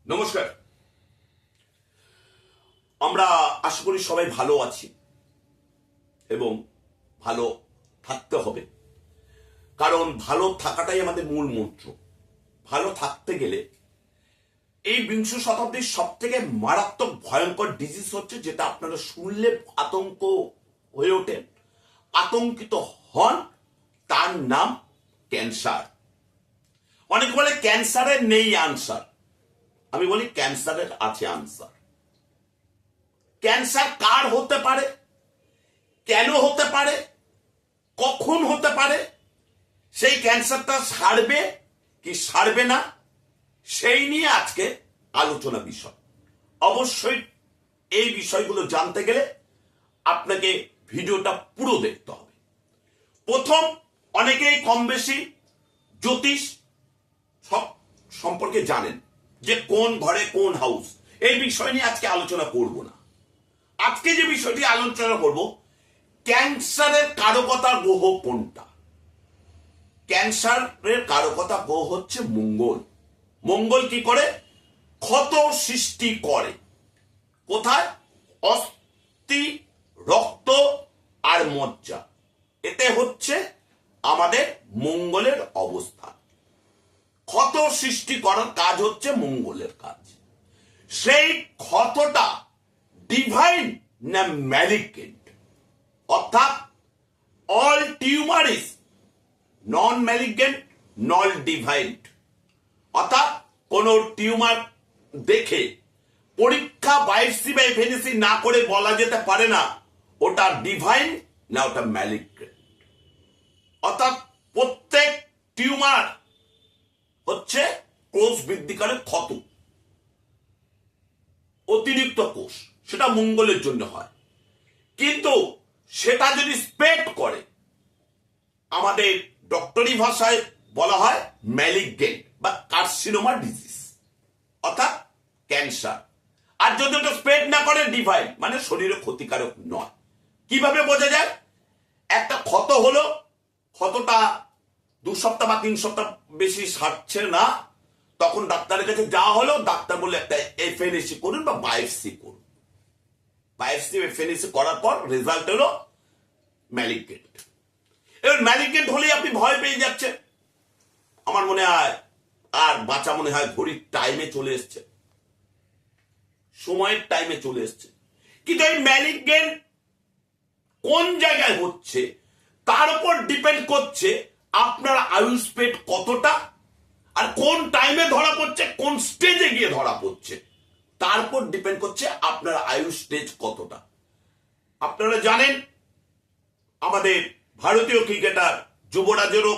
নমস্কার। আমরা আশা করি সবাই ভালো আছি এবং ভালো থাকতে হবে, কারণ ভালো থাকাটাই আমাদের মূল মন্ত্র। ভালো থাকতে গেলে এই বিংশ শতাব্দীর সব থেকে মারাত্মক ভয়ঙ্কর ডিজিজ হচ্ছে, যেটা আপনারা শুনলে আতঙ্ক হয়ে ওঠেন, আতঙ্কিত হন, তার নাম ক্যান্সার। অনেকে বলে ক্যান্সারের নেই আনসার, আমি বলি ক্যান্সারের আছে আনসার। ক্যান্সার কার হতে পারে, কেন হতে পারে, কখন হতে পারে, সেই ক্যান্সারটা সারবে কি সারবে না, সেই নিয়ে আজকে আলোচনা বিষয়। অবশ্যই এই বিষয়গুলো জানতে গেলে আপনাকে ভিডিওটা পুরো দেখতে হবে। প্রথম, অনেকেই কম বেশি জ্যোতিষ সব সম্পর্কে জানেন, যে কোন ঘরে কোন হাউস। এই বিষয় নিয়ে আজকে আলোচনা করব না। আজকে যে বিষয়টি আলোচনা করব, ক্যান্সারের কারকতা গ্রহ কোনটা। ক্যান্সারের কারকতা গ্রহ হচ্ছে মঙ্গল। মঙ্গল কি করে? ক্ষত সৃষ্টি করে। কোথায়? অস্থি, রক্ত আর মজ্জা, এতে হচ্ছে আমাদের মঙ্গলের অবস্থান। ক্ষত সৃষ্টি করার কাজ হচ্ছে মঙ্গলের কাজ। সেই ক্ষতটা ডিভাইন না ম্যালিগেন্ট, অর্থাৎ all tumour is non malignant non ডিভাইন। অর্থাৎ কোন টিউমার দেখে পরীক্ষা বায়োপসি বা এফএনসি না করে বলা যেতে পারে না ওটা ডিভাইন না ওটা ম্যালিগেন্ট। অর্থাৎ প্রত্যেক টিউমার হচ্ছে কোষ বৃদ্ধিকারী ক্ষত, অতিরিক্ত কোষ, সেটা মঙ্গলের জন্য হয়। কিন্তু সেটা যদি স্প্রেড করে, আমাদের ডক্টরি ভাষায় বলা হয় ম্যালিগেন্ট বা কার্সিনোমা ডিজিজ, অর্থাৎ ক্যান্সার। আর যদি ওটা স্প্রেড না করে, ডিভাইন, মানে শরীরে ক্ষতিকারক নয়। কিভাবে বোঝা যায়? একটা ক্ষত হলো, ক্ষতটা 2 সপ্তাহ বা 3 সপ্তাহ বেশি সারছে না, তখন ডাক্তারের কাছে যাওয়া হলো, ডাক্তার বললে একটা এফএনএসি করুন বা বায়োপসি করুন। বায়োপসি এফএনএসি করার পর রেজাল্ট হলো ম্যালিগেন্ট। এবার ম্যালিগেন্ট হলেই আপনি ভয় পেয়ে যাচ্ছেন। আমার মনে হয় আর বাঁচা মনে হয় ঘড়ির টাইমে চলে এসছে, সময়ের টাইমে চলে এসছে। কিন্তু এই ম্যালিগেন্ট কোন জায়গায় হচ্ছে তার উপর ডিপেন্ড করছে আপনার আয়ুষ পেট কতটা, আর কোন টাইমে ধরা পড়ছে, কোন স্টেজে গিয়ে ধরা পড়ছে, তার উপর ডিপেন্ড করছে আপনার আয়ুষ স্টেজ কতটা। আপনারা জানেন আমাদের ভারতীয় ক্রিকেটার যুবরাজেরও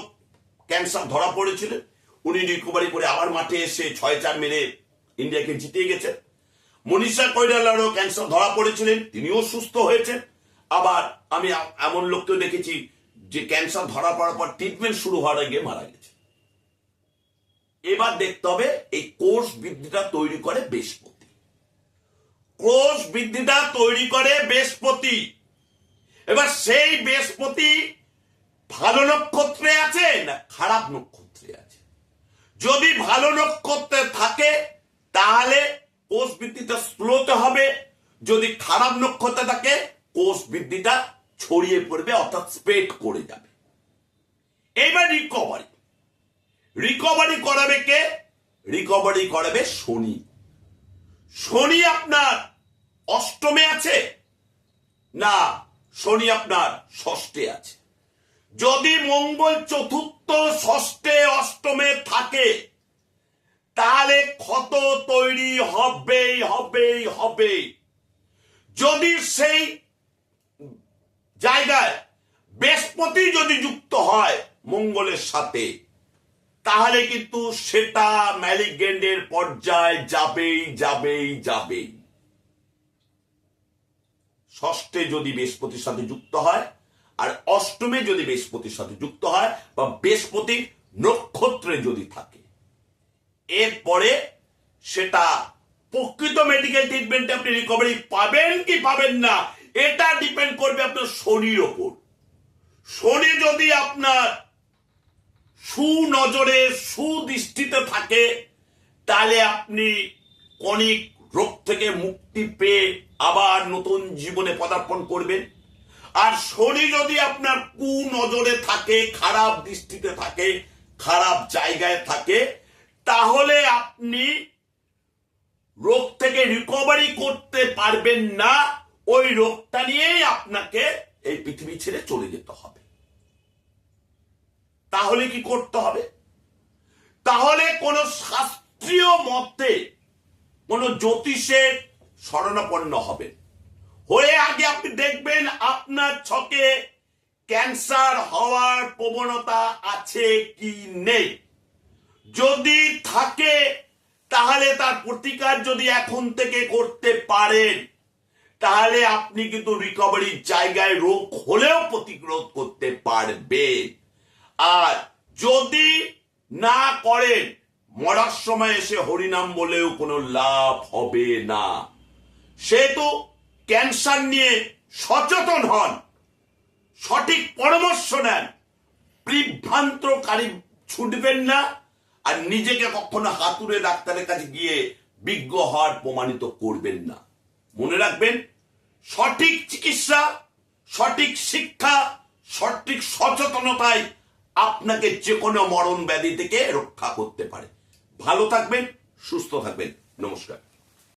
ক্যান্সার ধরা পড়েছিলেন। উনি রিকভারি করে আবার মাঠে এসে 6-4 মেরে ইন্ডিয়াকে জিতিয়ে গেছেন। মনীষা কৈরালারও ক্যান্সার ধরা পড়েছিলেন, তিনিও সুস্থ হয়েছেন। আবার আমি এমন লোককেও দেখেছি যে ক্যান্সার ধরা পড়ার পর ট্রিটমেন্ট শুরু হওয়ার আগে মারা গেছে। এবার দেখতে হবে এই কোষ বৃদ্ধিটা তৈরি করে বৃহস্পতি। কোষ বৃদ্ধিটা তৈরি করে বৃহস্পতি। এবার সেই বৃহস্পতি ভালো নক্ষত্রে আছে না খারাপ নক্ষত্রে আছে। যদি ভালো নক্ষত্রে থাকে তাহলে কোষ বৃদ্ধিটা স্লোতে হবে, যদি খারাপ নক্ষত্রে থাকে কোষ বৃদ্ধিটা ছড়িয়ে পড়বে, অর্থাৎ স্প্রেড করে যাবে। এইবার রিকভারি করাবে কে? রিকভারি করাবে শনি। শনি আপনার অষ্টমে আছে না শনি আপনার ষষ্ঠে আছে। যদি মঙ্গল চতুর্থ, ষষ্ঠে, অষ্টমে থাকে তাহলে ক্ষত তৈরি হবেই হবেই হবে। যদি সেই জায়গায় বৃহস্পতি যদি যুক্ত হয় মঙ্গলের সাথে, তাহলে কিন্তু সেটা ম্যালিগেন্টের পর্যায়ে যাবেই যাবেই যাবেই। ষষ্ঠে যদি বৃহস্পতির সাথে যুক্ত হয় আর অষ্টমে যদি বৃহস্পতির সাথে যুক্ত হয় বা বৃহস্পতি নক্ষত্রে যদি থাকে, এরপরে সেটা প্রকৃত মেডিকেল ট্রিটমেন্টে আপনি রিকভারি পাবেন কি পাবেন না, এটা ডিপেন্ড করবে আপনার শনির ওপর। শনি যদি আপনার সুনজরে সুদৃষ্টিতে থাকে তাহলে আপনি অনেক রোগ থেকে মুক্তি পেয়ে আবার নতুন জীবনে পদার্পণ করবেন। আর শনি যদি আপনার কুনজরে থাকে, খারাপ দৃষ্টিতে থাকে, খারাপ জায়গায় থাকে, তাহলে আপনি রোগ থেকে রিকভারি করতে পারবেন না। ওই রোগটা নিয়েই আপনাকে এই পৃথিবী ছেড়ে চলে যেতে হবে। তাহলে কি করতে হবে? তাহলে কোন শাস্ত্রীয় মতে কোন জ্যোতিষের শরণাপন্ন হবেন। হয়ে আগে আপনি দেখবেন আপনার ছকে ক্যান্সার হওয়ার প্রবণতা আছে কি নেই। যদি থাকে তাহলে তার প্রতিকার যদি এখন থেকে করতে পারেন, তাহলে আপনি কিন্তু রিকভারির জায়গায় রোগ হলেও প্রতিরোধ করতে পারবেন। আর যদি না করেন, মরার সময় এসে হরিনাম বলেও কোনো লাভ হবে না। সেহেতু ক্যান্সার নিয়ে সচেতন হন, সঠিক পরামর্শ নেন, বিভ্রান্তকারী ছুটবেন না, আর নিজেকে কখনো হাতুড়ে ডাক্তারের কাছে গিয়ে বিজ্ঞ হওয়ার প্রমাণিত করবেন না। মনে রাখবেন, সঠিক চিকিৎসা, সঠিক শিক্ষা, সঠিক সচেতনতায় আপনাকে যে কোনো মরণ ব্যাধি থেকে রক্ষা করতে পারে। ভালো থাকবেন, সুস্থ থাকবেন। নমস্কার।